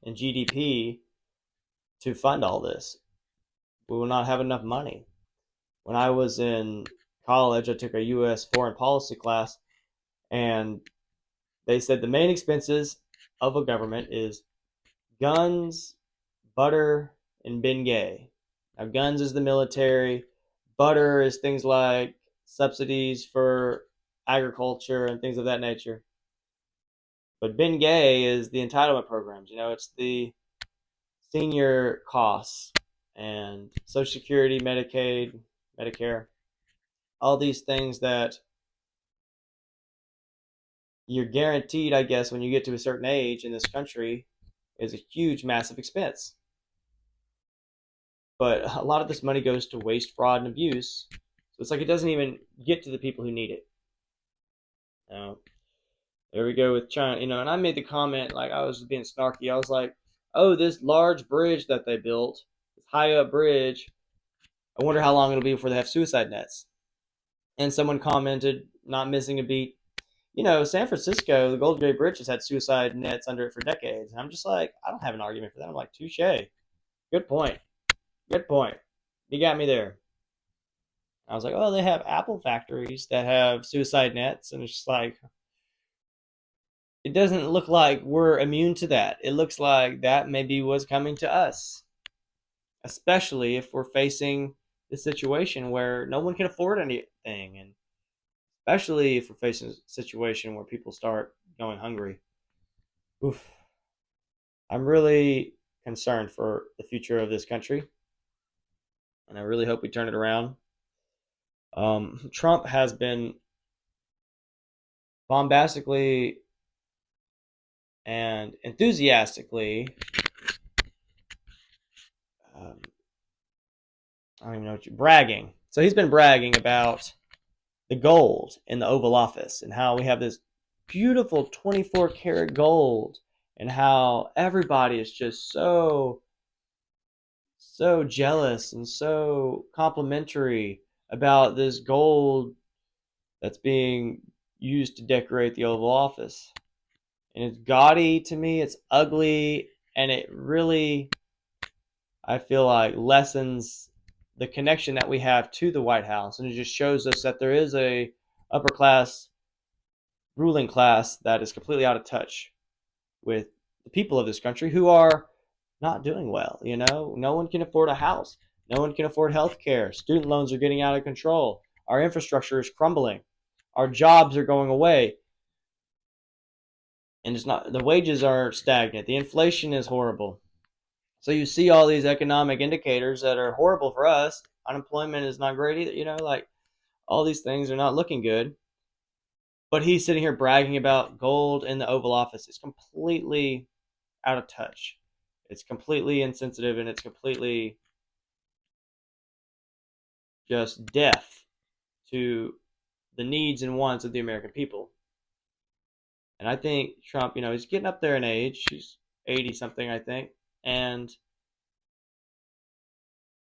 and GDP to fund all this. We will not have enough money. When I was in college, I took a U.S. foreign policy class, and they said the main expenses of a government is guns, butter, and Bengay. Now, guns is the military. Butter is things like subsidies for agriculture and things of that nature. But Bengay is the entitlement programs. It's the senior costs and Social Security, Medicaid, Medicare, all these things that you're guaranteed, I guess, when you get to a certain age in this country is a huge, massive expense. But a lot of this money goes to waste, fraud, and abuse. So it's like it doesn't even get to the people who need it. Now, there we go with China, and I made the comment, like I was being snarky. I was like, oh, this large bridge that they built, this high up bridge, I wonder how long it'll be before they have suicide nets. And someone commented, not missing a beat, San Francisco, the Golden Gate Bridge has had suicide nets under it for decades. And I'm just like, I don't have an argument for that. I'm like, touche. Good point. Good point. You got me there. I was like, oh, they have Apple factories that have suicide nets. And it's just like, it doesn't look like we're immune to that. It looks like that maybe was coming to us, especially if we're facing the situation where no one can afford anything. And especially if we're facing a situation where people start going hungry. Oof. I'm really concerned for the future of this country, and I really hope we turn it around. Trump has been bombastically and enthusiastically, I don't even know what you're bragging. So he's been bragging about the gold in the Oval Office and how we have this beautiful 24 karat gold and how everybody is just so jealous and so complimentary about this gold that's being used to decorate the Oval Office. And it's gaudy to me, it's ugly, and it really, I feel like, lessens the connection that we have to the White House, and it just shows us that there is a upper class ruling class that is completely out of touch with the people of this country who are not doing well. No one can afford a house. No one can afford health care. Student loans are getting out of control. Our infrastructure is crumbling. Our jobs are going away. And it's not, the wages are stagnant. The inflation is horrible. So you see all these economic indicators that are horrible for us. Unemployment is not great either. Like all these things are not looking good. But he's sitting here bragging about gold in the Oval Office. It's completely out of touch. It's completely insensitive, and it's completely just deaf to the needs and wants of the American people. And I think Trump, he's getting up there in age. He's 80 something, I think. And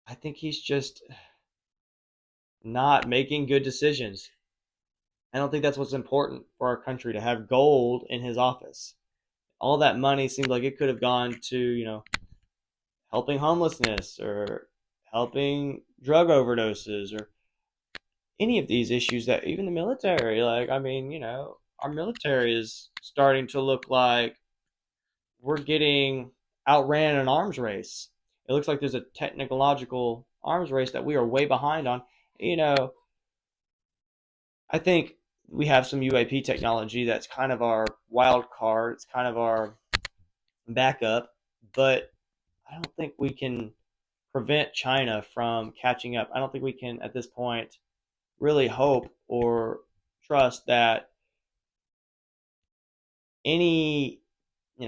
I think he's just not making good decisions. I don't think that's what's important for our country, to have gold in his office. All that money seems like it could have gone to, helping homelessness or helping drug overdoses or any of these issues, that even the military, like, I mean, our military is starting to look like we're getting outran in an arms race. It looks like there's a technological arms race that we are way behind on. You know, I think we have some UAP technology that's kind of our wild card. It's kind of our backup, but I don't think we can prevent China from catching up. I don't think we can, at this point, really hope or trust that any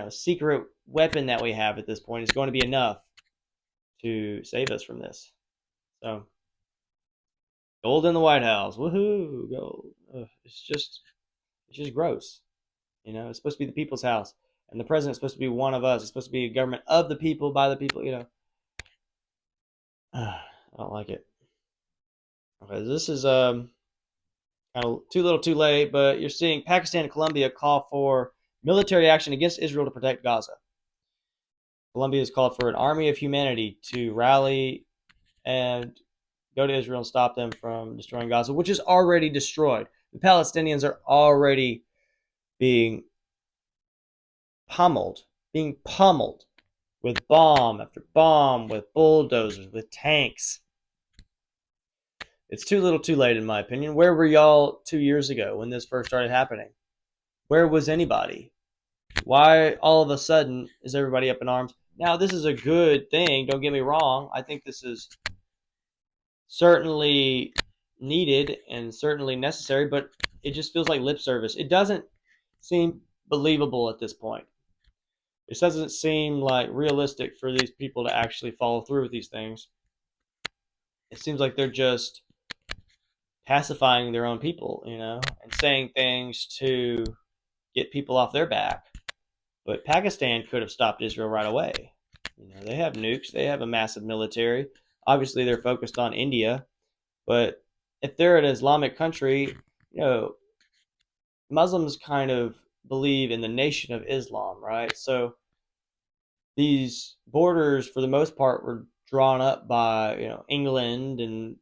secret weapon that we have at this point is going to be enough to save us from this. So gold in the White House, woohoo, gold. Ugh, it's just gross. It's supposed to be the people's house, and the president's supposed to be one of us. It's supposed to be a government of the people, by the people. I don't like it. Okay, this is kind of too little, too late. But you're seeing Pakistan and Colombia call for military action against Israel to protect Gaza. Colombia has called for an army of humanity to rally and go to Israel and stop them from destroying Gaza, which is already destroyed. The Palestinians are already being being pummeled with bomb after bomb, with bulldozers, with tanks. It's too little, too late, in my opinion. Where were y'all 2 years ago when this first started happening? Where was anybody? Why all of a sudden is everybody up in arms? Now, this is a good thing. Don't get me wrong. I think this is certainly needed and certainly necessary, but it just feels like lip service. It doesn't seem believable at this point. It doesn't seem like realistic for these people to actually follow through with these things. It seems like they're just pacifying their own people, and saying things to get people off their back. But Pakistan could have stopped Israel right away. They have nukes, they have a massive military. Obviously, they're focused on India, but if they're an Islamic country, Muslims kind of believe in the Nation of Islam, right? So these borders, for the most part, were drawn up by England and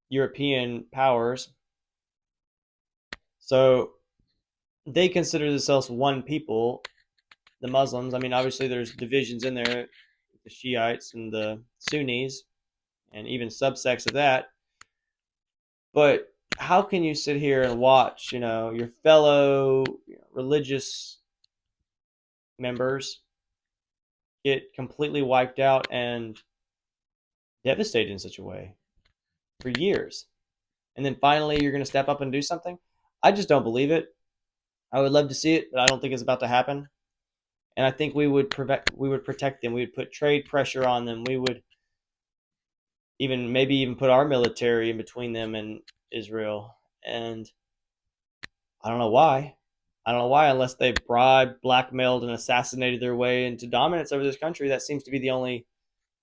European powers. So they consider themselves one people, the Muslims. I mean, obviously, there's divisions in there, the Shiites and the Sunnis, and even subsects of that. But how can you sit here and watch, your fellow religious members get completely wiped out and devastated in such a way for years, and then finally you're going to step up and do something? I just don't believe it. I would love to see it, but I don't think it's about to happen. And I think we would protect them. We would put trade pressure on them. We would maybe even put our military in between them and Israel. And I don't know why. I don't know why, unless they've bribed, blackmailed, and assassinated their way into dominance over this country. That seems to be the only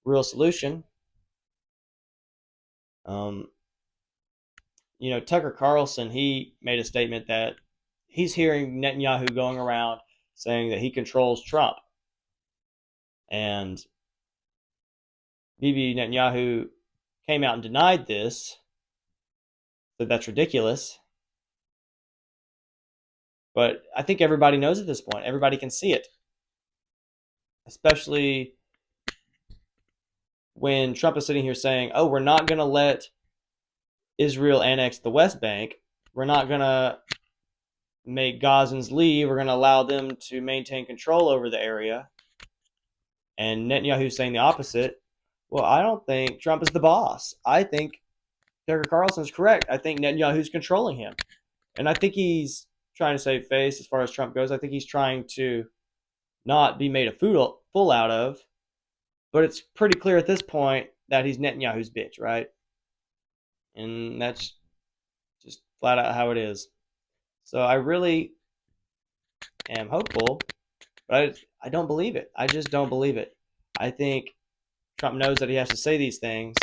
real solution. Um, Tucker Carlson, he made a statement that he's hearing Netanyahu going around saying that he controls Trump. And Bibi Netanyahu came out and denied this, that that's ridiculous. But I think everybody knows at this point. Everybody can see it, especially when Trump is sitting here saying, "Oh, we're not going to let Israel annex the West Bank. We're not going to make Gazans leave. We're going to allow them to maintain control over the area." And Netanyahu saying the opposite. Well, I don't think Trump is the boss. I think Tucker Carlson's correct. I think Netanyahu's controlling him. And I think he's trying to save face as far as Trump goes. I think he's trying to not be made a fool out of. But it's pretty clear at this point that he's Netanyahu's bitch, right? And that's just flat out how it is. So I really am hopeful, but I don't believe it. I just don't believe it. I think Trump knows that he has to say these things,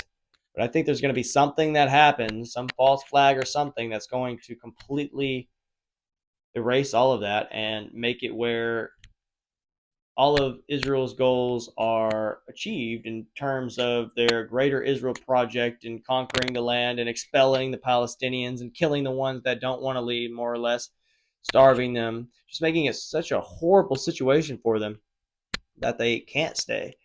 but I think there's going to be something that happens, some false flag or something that's going to completely erase all of that and make it where all of Israel's goals are achieved in terms of their greater Israel project and conquering the land and expelling the Palestinians and killing the ones that don't want to leave, more or less, starving them, just making it such a horrible situation for them that they can't stay.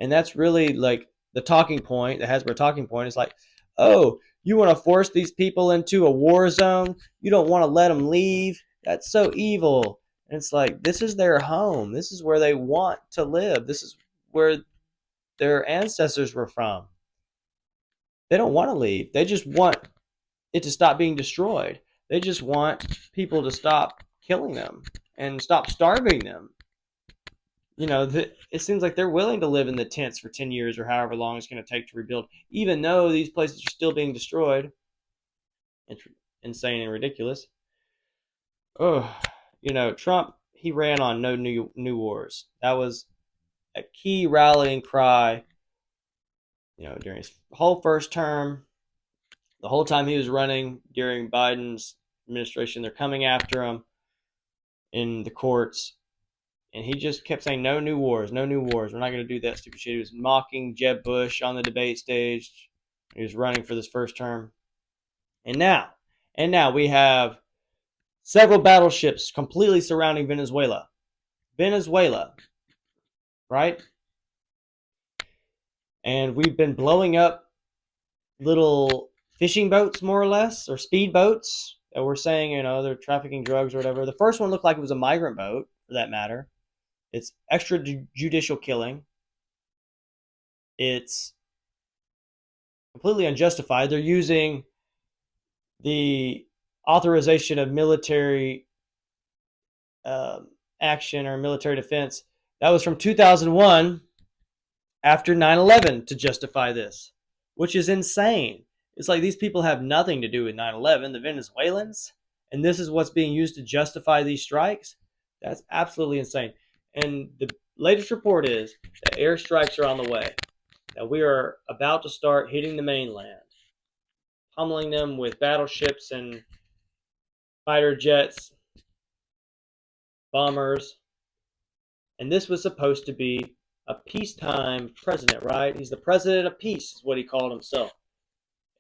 And that's really like the talking point, the Hasbro talking point is like, oh, you want to force these people into a war zone? You don't want to let them leave? That's so evil. And it's like, this is their home. This is where they want to live. This is where their ancestors were from. They don't want to leave. They just want it to stop being destroyed. They just want people to stop killing them and stop starving them. You know, it seems like they're willing to live in the tents for 10 years or however long it's going to take to rebuild, even though these places are still being destroyed. It's insane and ridiculous. Oh, you know, Trump, he ran on no new wars. That was a key rallying cry, you know, during his whole first term, the whole time he was running during Biden's administration. They're coming after him in the courts. And he just kept saying, no new wars, no new wars. We're not going to do that stupid shit. He was mocking Jeb Bush on the debate stage. He was running for this first term. And now we have several battleships completely surrounding Venezuela. Venezuela, right? And we've been blowing up little fishing boats, more or less, or speed boats that we're saying, you know, they're trafficking drugs or whatever. The first one looked like it was a migrant boat, for that matter. It's extrajudicial killing. It's completely unjustified. They're using the authorization of military action or military defense that was from 2001 after 9/11 to justify this, which is insane. It's like these people have nothing to do with 9/11, the Venezuelans, and this is what's being used to justify these strikes. That's absolutely insane. And the latest report is that airstrikes are on the way, that we are about to start hitting the mainland, pummeling them with battleships and fighter jets, bombers. And this was supposed to be a peacetime president, right? He's the president of peace, is what he called himself.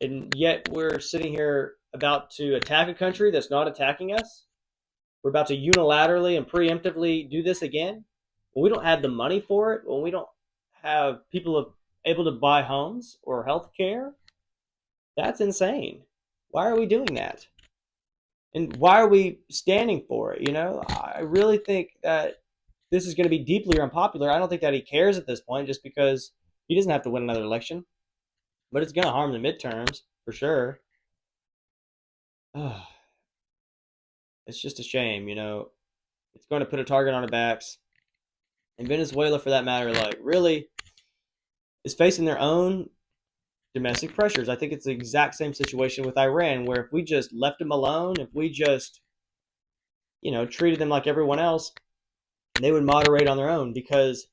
And yet we're sitting here about to attack a country that's not attacking us. We're about to unilaterally and preemptively do this again. When we don't have the money for it, when we don't have people able to buy homes or health care, that's insane. Why are we doing that? And why are we standing for it? You know, I really think that this is going to be deeply unpopular. I don't think that he cares at this point just because he doesn't have to win another election. But it's going to harm the midterms for sure. It's just a shame, you know. It's going to put a target on our backs. And Venezuela, for that matter, like really is facing their own domestic pressures. I think it's the exact same situation with Iran, where if we just left them alone, if we just, you know, treated them like everyone else, they would moderate on their own because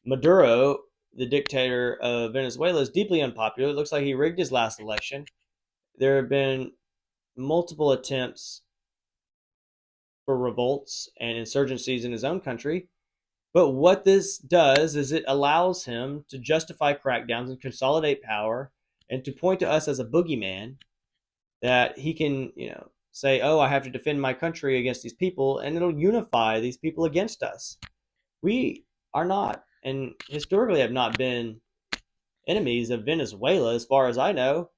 Maduro, the dictator of Venezuela, is deeply unpopular. It looks like he rigged his last election. There have been multiple attempts for revolts and insurgencies in his own country. But what this does is it allows him to justify crackdowns and consolidate power and to point to us as a boogeyman that he can, say, oh, I have to defend my country against these people, and it'll unify these people against us. We are not, and historically have not been enemies of Venezuela, as far as I know.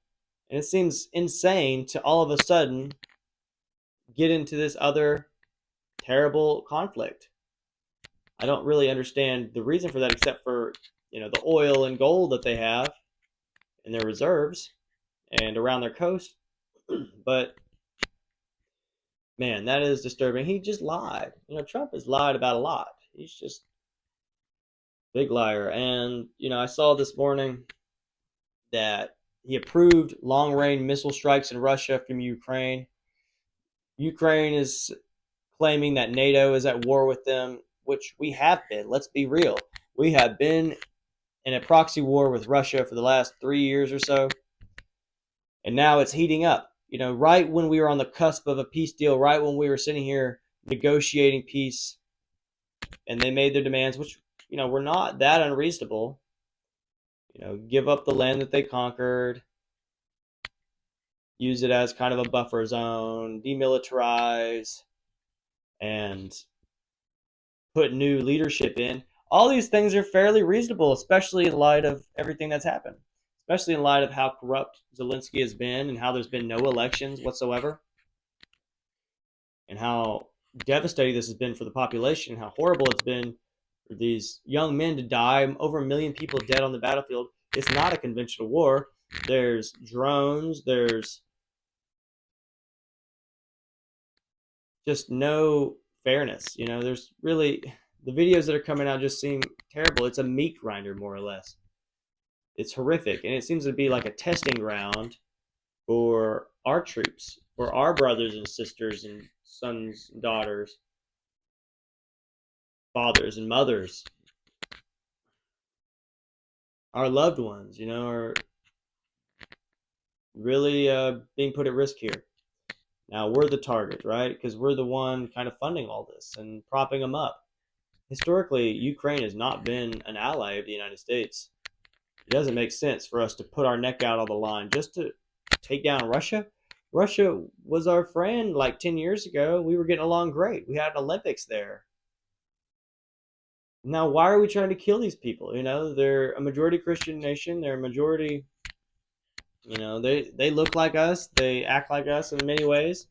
And it seems insane to all of a sudden get into this other terrible conflict. I don't really understand the reason for that, except for the oil and gold that they have in their reserves and around their coast. But man, that is disturbing. He just lied. Trump has lied about a lot. He's just a big liar. And I saw this morning that he approved long-range missile strikes in Russia from Ukraine. Ukraine is claiming that NATO is at war with them, which we have been. Let's be real. We have been in a proxy war with Russia for the last 3 years or so, and now it's heating up. Right when we were on the cusp of a peace deal, right when we were sitting here negotiating peace, and they made their demands, which were not that unreasonable. Give up the land that they conquered, use it as kind of a buffer zone, demilitarize, and put new leadership in. All these things are fairly reasonable, especially in light of everything that's happened, especially in light of how corrupt Zelensky has been and how there's been no elections whatsoever, and how devastating this has been for the population, how horrible it's been for these young men to die. Over 1 million people dead on the battlefield. It's not a conventional war. There's drones. There's just no fairness. There's really, the videos that are coming out just seem terrible. It's a meat grinder, more or less. It's horrific, and it seems to be like a testing ground for our troops, for our brothers and sisters and sons and daughters, fathers and mothers, our loved ones, are really being put at risk here. Now, we're the target, right? Because we're the one kind of funding all this and propping them up. Historically, Ukraine has not been an ally of the United States. It doesn't make sense for us to put our neck out on the line just to take down Russia. Russia was our friend like 10 years ago. We were getting along great. We had an Olympics there. Now, why are we trying to kill these people? They're a majority Christian nation. They're a majority, they look like us. They act like us in many ways.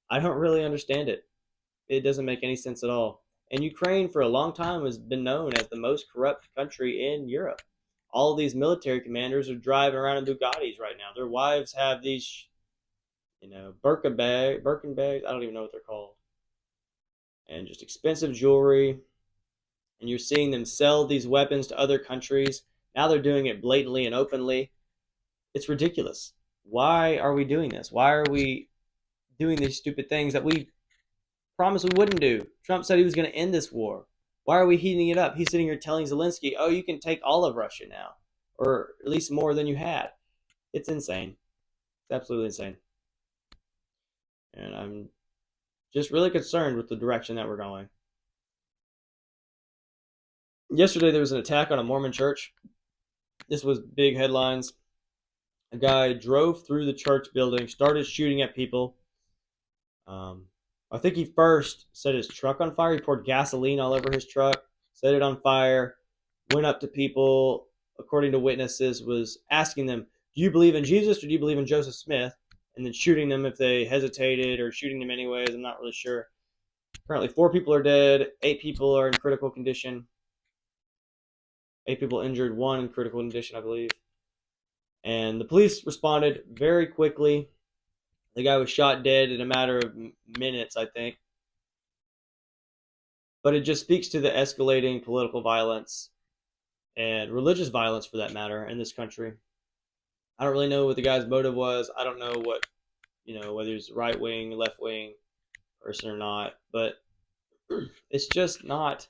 I don't really understand it. It doesn't make any sense at all. And Ukraine, for a long time, has been known as the most corrupt country in Europe. All of these military commanders are driving around in Bugattis right now. Their wives have these, Birkin bags. I don't even know what they're called. And just expensive jewelry. And you're seeing them sell these weapons to other countries. Now they're doing it blatantly and openly. It's ridiculous. Why are we doing this? Why are we doing these stupid things that we promised we wouldn't do? Trump said he was going to end this war. Why are we heating it up? He's sitting here telling Zelensky, oh, you can take all of Russia now, or at least more than you had. It's insane. It's absolutely insane. And I'm just really concerned with the direction that we're going. Yesterday, there was an attack on a Mormon church. This was big headlines. A guy drove through the church building, started shooting at people. I think he first set his truck on fire. He poured gasoline all over his truck, set it on fire, went up to people, according to witnesses, was asking them, do you believe in Jesus or do you believe in Joseph Smith? And then shooting them if they hesitated, or shooting them anyways. I'm not really sure. Apparently 4 people are dead, 8 people are in critical condition. 8 people injured, 1 in critical condition, I believe. And the police responded very quickly. The guy was shot dead in a matter of minutes, I think. But it just speaks to the escalating political violence and religious violence, for that matter, in this country. I don't really know what the guy's motive was. I don't know what, whether he's right wing, left wing person or not. But it's just not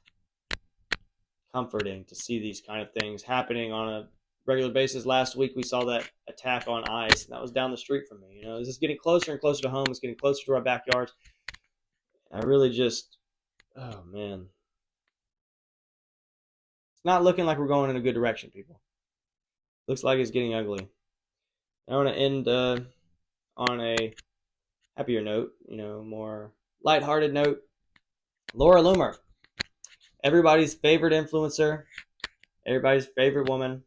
comforting to see these kind of things happening on a regular basis. Last week we saw that attack on ICE, and that was down the street from me. This is getting closer and closer to home. It's getting closer to our backyards. I really just, oh man, it's not looking like we're going in a good direction, people. Looks like it's getting ugly. I want to end on a happier note, more lighthearted note. Laura Loomer, everybody's favorite influencer, everybody's favorite woman.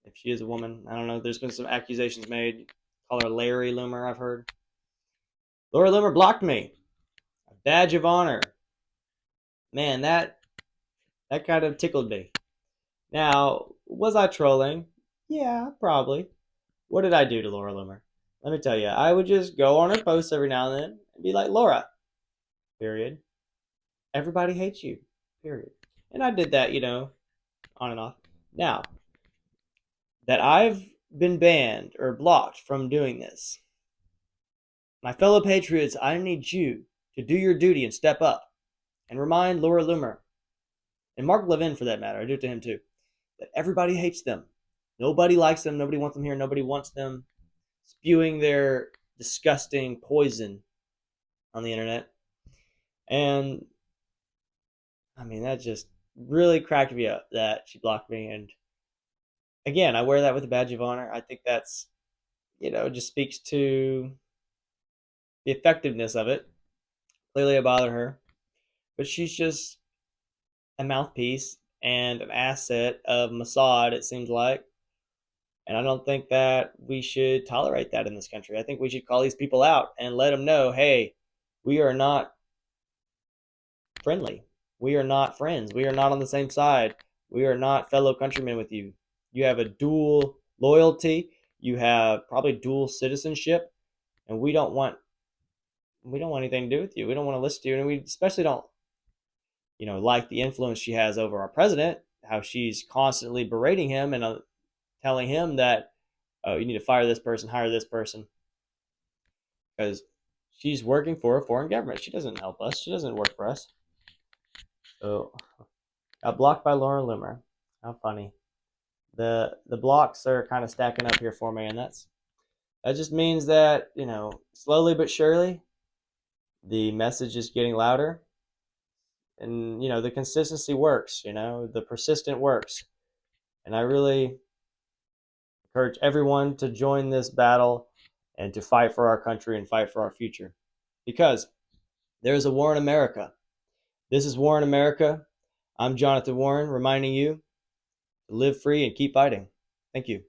If she is a woman, I don't know. There's been some accusations made. Call her Larry Loomer, I've heard. Laura Loomer blocked me. A badge of honor. Man, that kind of tickled me. Now, was I trolling? Yeah, probably. What did I do to Laura Loomer? Let me tell you, I would just go on her posts every now and then and be like, Laura, period. Everybody hates you, period. And I did that, on and off. Now, that I've been banned or blocked from doing this, my fellow patriots, I need you to do your duty and step up and remind Laura Loomer, and Mark Levin for that matter, I do it to him too, that everybody hates them. Nobody likes them. Nobody wants them here. Nobody wants them spewing their disgusting poison on the internet. And I mean, that just really cracked me up that she blocked me. And again, I wear that with a badge of honor. I think that's, just speaks to the effectiveness of it. Clearly, it bothered her. But she's just a mouthpiece and an asset of Mossad, it seems like. And I don't think that we should tolerate that in this country. I think we should call these people out and let them know, hey, we are not friendly. We are not friends. We are not on the same side. We are not fellow countrymen with you. You have a dual loyalty. You have probably dual citizenship, and we don't want anything to do with you. We don't want to listen to you, and we especially don't, like the influence she has over our president. How she's constantly berating him and telling him that, oh, you need to fire this person, hire this person, because she's working for a foreign government. She doesn't help us. She doesn't work for us. So, got blocked by Laura Loomer. How funny. The blocks are kind of stacking up here for me, and that just means that, slowly but surely, the message is getting louder, and the consistency works. The persistent works, and I really encourage everyone to join this battle and to fight for our country and fight for our future, because there's a war in America. This is War in America. I'm Jonathan Warren, reminding you to live free and keep fighting. Thank you.